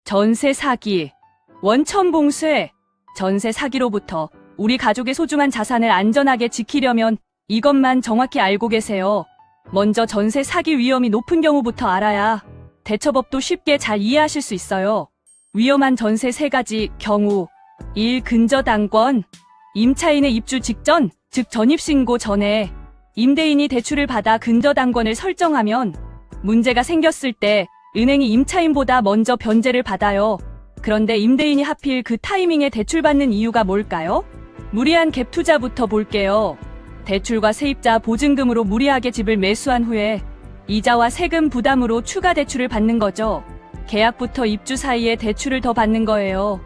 전세 사기. 원천봉쇄. 전세 사기로부터 우리 가족의 소중한 자산을 안전하게 지키려면 이것만 정확히 알고 계세요. 먼저 전세 사기 위험이 높은 경우부터 알아야 대처법도 쉽게 잘 이해하실 수 있어요. 위험한 전세 3가지 경우. 1. 근저당권. 임차인의 입주 직전, 즉 전입신고 전에 임대인이 대출을 받아 근저당권을 설정하면 문제가 생겼을 때 은행이 임차인보다 먼저 변제를 받아요. 그런데 임대인이 하필 그 타이밍에 대출받는 이유가 뭘까요? 무리한 갭 투자부터 볼게요. 대출과 세입자 보증금으로 무리하게 집을 매수한 후에 이자와 세금 부담으로 추가 대출을 받는 거죠. 계약부터 입주 사이에 대출을 더 받는 거예요.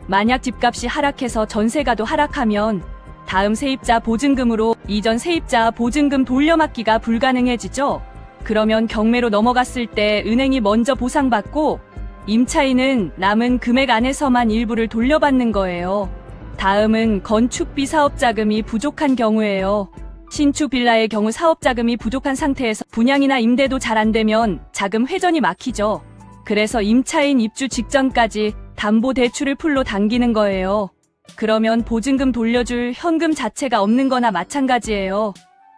만약 집값이 하락해서 전세가도 하락하면 다음 세입자 보증금으로 이전 세입자 보증금 돌려막기가 불가능해지죠. 그러면 경매로 넘어갔을 때 은행이 먼저 보상받고 임차인은 남은 금액 안에서만 일부를 돌려받는 거예요. 다음은 건축비 사업자금이 부족한 경우예요. 신축 빌라의 경우 사업자금이 부족한 상태에서 분양이나 임대도 잘 안 되면 자금 회전이 막히죠. 그래서 임차인 입주 직전까지 담보대출을 풀로 당기는 거예요. 그러면 보증금 돌려줄 현금 자체가 없는 거나 마찬가지예요.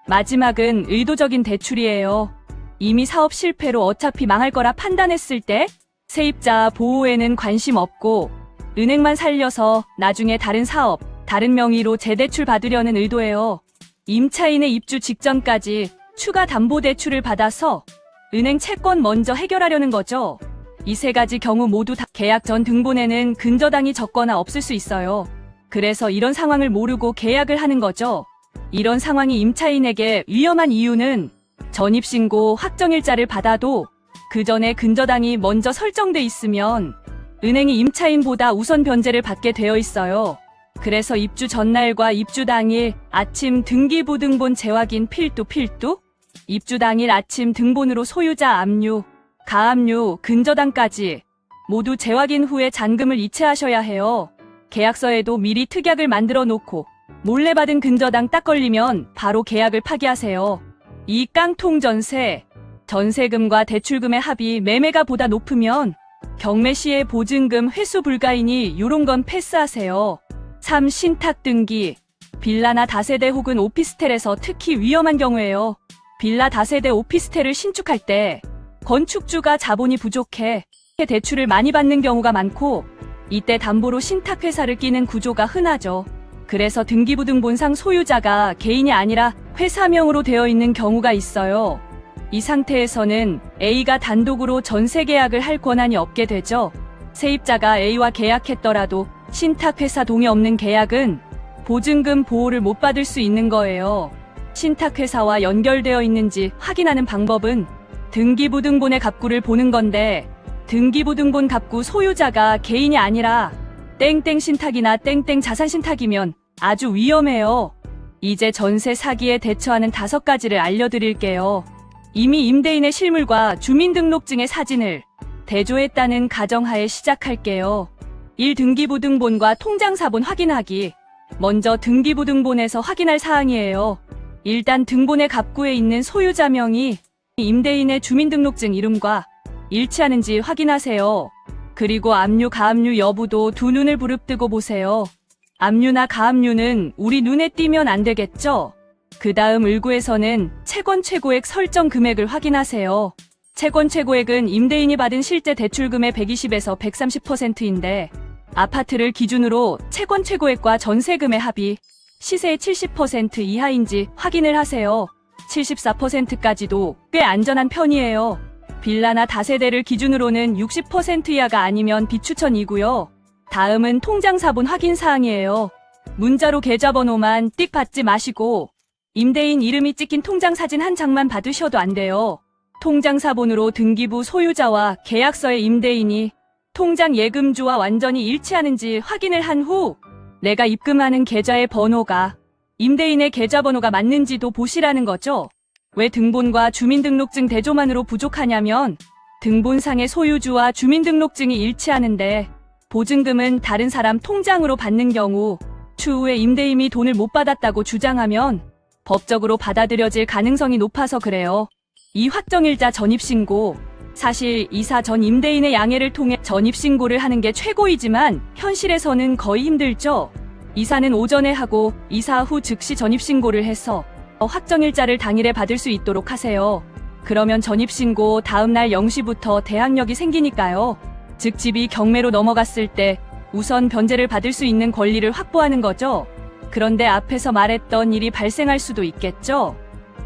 마지막은 의도적인 대출이에요. 이미 사업 실패로 어차피 망할 거라 판단했을 때 세입자 보호에는 관심 없고 은행만 살려서 나중에 다른 사업, 다른 명의로 재대출 받으려는 의도예요. 임차인의 입주 직전까지 추가 담보대출을 받아서 은행 채권 먼저 해결하려는 거죠. 이 3가지 경우 모두 다 계약 전 등본에는 근저당이 적거나 없을 수 있어요. 그래서 이런 상황을 모르고 계약을 하는 거죠. 이런 상황이 임차인에게 위험한 이유는 전입신고 확정일자를 받아도 그 전에 근저당이 먼저 설정돼 있으면 은행이 임차인보다 우선 변제를 받게 되어 있어요. 그래서 입주 전날과 입주 당일 아침 등기부등본 재확인 필두. 입주 당일 아침 등본으로 소유자 압류, 가압류, 근저당까지 모두 재확인 후에 잔금을 이체하셔야 해요. 계약서에도 미리 특약을 만들어 놓고 몰래 받은 근저당 딱 걸리면 바로 계약을 파기하세요. 이 깡통 전세. 전세금과 대출금의 합이 매매가 보다 높으면 경매 시에 보증금 회수 불가이니 요런 건 패스하세요. 3. 신탁 등기. 빌라나 다세대 혹은 오피스텔에서 특히 위험한 경우예요. 빌라 다세대 오피스텔을 신축할 때 건축주가 자본이 부족해 대출을 많이 받는 경우가 많고 이때 담보로 신탁회사를 끼는 구조가 흔하죠. 그래서 등기부등본상 소유자가 개인이 아니라 회사명으로 되어 있는 경우가 있어요. 이 상태에서는 A가 단독으로 전세 계약을 할 권한이 없게 되죠. 세입자가 A와 계약했더라도 신탁회사 동의 없는 계약은 보증금 보호를 못 받을 수 있는 거예요. 신탁회사와 연결되어 있는지 확인하는 방법은 등기부등본의 갑구를 보는 건데 등기부등본 갑구 소유자가 개인이 아니라 땡땡 신탁이나 땡땡 자산 신탁이면 아주 위험해요. 이제 전세 사기에 대처하는 5가지를 알려드릴게요. 이미 임대인의 실물과 주민등록증의 사진을 대조했다는 가정하에 시작할게요. 1. 등기부등본과 통장사본 확인하기. 먼저 등기부등본에서 확인할 사항이에요. 일단 등본의 갑구에 있는 소유자명이 임대인의 주민등록증 이름과 일치하는지 확인하세요. 그리고 압류, 가압류 여부도 두 눈을 부릅뜨고 보세요. 압류나 가압류는 우리 눈에 띄면 안 되겠죠? 그 다음 을구에서는 채권 최고액 설정 금액을 확인하세요. 채권 최고액은 임대인이 받은 실제 대출금의 120에서 130%인데 아파트를 기준으로 채권 최고액과 전세금의 합이 시세의 70% 이하인지 확인을 하세요. 74%까지도 꽤 안전한 편이에요. 빌라나 다세대를 기준으로는 60% 이하가 아니면 비추천이고요. 다음은 통장사본 확인 사항이에요. 문자로 계좌번호만 띡 받지 마시고 임대인 이름이 찍힌 통장 사진 한 장만 받으셔도 안 돼요. 통장사본으로 등기부 소유자와 계약서의 임대인이 통장 예금주와 완전히 일치하는지 확인을 한 후 내가 입금하는 계좌의 번호가 임대인의 계좌번호가 맞는지도 보시라는 거죠. 왜 등본과 주민등록증 대조만으로 부족하냐면 등본상의 소유주와 주민등록증이 일치하는데 보증금은 다른 사람 통장으로 받는 경우 추후에 임대인이 돈을 못 받았다고 주장하면 법적으로 받아들여질 가능성이 높아서 그래요. 이 확정일자 전입신고, 사실 이사 전 임대인의 양해를 통해 전입신고를 하는 게 최고이지만 현실에서는 거의 힘들죠. 이사는 오전에 하고 이사 후 즉시 전입신고를 해서 확정일자를 당일에 받을 수 있도록 하세요. 그러면 전입신고 다음날 0시부터 대항력이 생기니까요. 즉 집이 경매로 넘어갔을 때 우선 변제를 받을 수 있는 권리를 확보하는 거죠. 그런데 앞에서 말했던 일이 발생할 수도 있겠죠.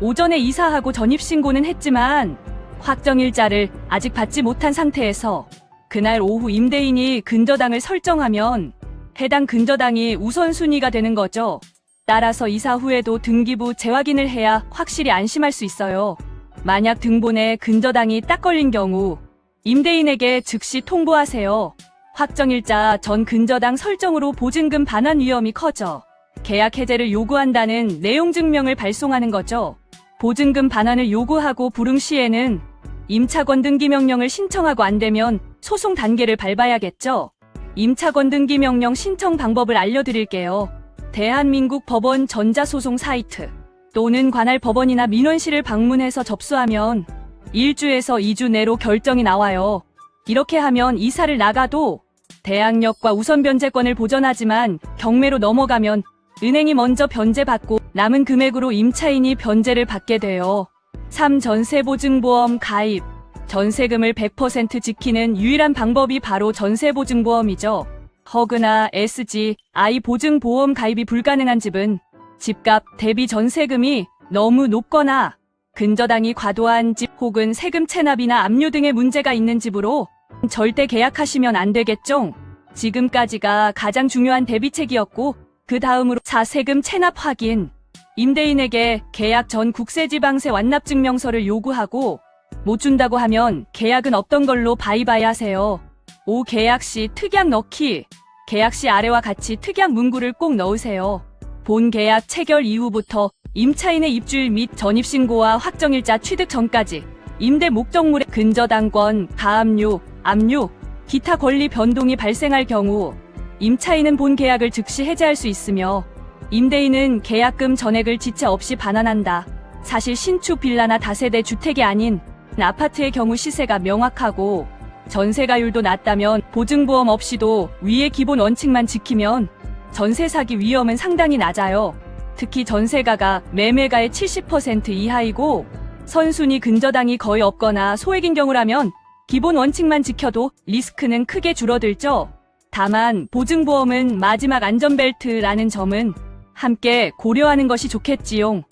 오전에 이사하고 전입신고는 했지만 확정일자를 아직 받지 못한 상태에서 그날 오후 임대인이 근저당을 설정하면 해당 근저당이 우선순위가 되는 거죠. 따라서 이사 후에도 등기부 재확인을 해야 확실히 안심할 수 있어요. 만약 등본에 근저당이 딱 걸린 경우 임대인에게 즉시 통보하세요. 확정일자 전 근저당 설정으로 보증금 반환 위험이 커져 계약 해제를 요구한다는 내용 증명을 발송하는 거죠. 보증금 반환을 요구하고 불응 시에는 임차권 등기 명령을 신청하고 안 되면 소송 단계를 밟아야겠죠. 임차권 등기 명령 신청 방법을 알려드릴게요. 대한민국 법원 전자소송 사이트 또는 관할 법원이나 민원실을 방문해서 접수하면 1주에서 2주 내로 결정이 나와요. 이렇게 하면 이사를 나가도 대항력과 우선 변제권을 보전하지만 경매로 넘어가면 은행이 먼저 변제받고 남은 금액으로 임차인이 변제를 받게 돼요. 3. 전세보증보험 가입. 전세금을 100% 지키는 유일한 방법이 바로 전세보증보험이죠. 허그나 SGI 보증보험 가입이 불가능한 집은 집값 대비 전세금이 너무 높거나 근저당이 과도한 집 혹은 세금 체납이나 압류 등의 문제가 있는 집으로 절대 계약하시면 안 되겠죠. 지금까지가 가장 중요한 대비책이었고 그 다음으로 4. 세금 체납 확인. 임대인에게 계약 전 국세지방세 완납증명서를 요구하고 못 준다고 하면 계약은 없던 걸로 바이바이 하세요. 5. 계약 시 특약 넣기. 계약 시 아래와 같이 특약 문구를 꼭 넣으세요. 본 계약 체결 이후부터 임차인의 입주일 및 전입신고와 확정일자 취득 전까지 임대 목적물의 근저당권, 가압류, 압류, 기타 권리 변동이 발생할 경우 임차인은 본 계약을 즉시 해제할 수 있으며 임대인은 계약금 전액을 지체 없이 반환한다. 사실 신축 빌라나 다세대 주택이 아닌 아파트의 경우 시세가 명확하고 전세가율도 낮다면 보증보험 없이도 위의 기본 원칙만 지키면 전세 사기 위험은 상당히 낮아요. 특히 전세가가 매매가의 70% 이하이고 선순위 근저당이 거의 없거나 소액인 경우라면 기본 원칙만 지켜도 리스크는 크게 줄어들죠. 다만 보증보험은 마지막 안전벨트라는 점은 함께 고려하는 것이 좋겠지용.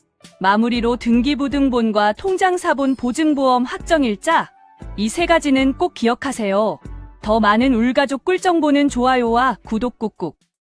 마무리로 등기부등본과 통장사본 보증보험 확정일자 이 세 가지는 꼭 기억하세요. 더 많은 울가족 꿀정보는 좋아요와 구독 꾹꾹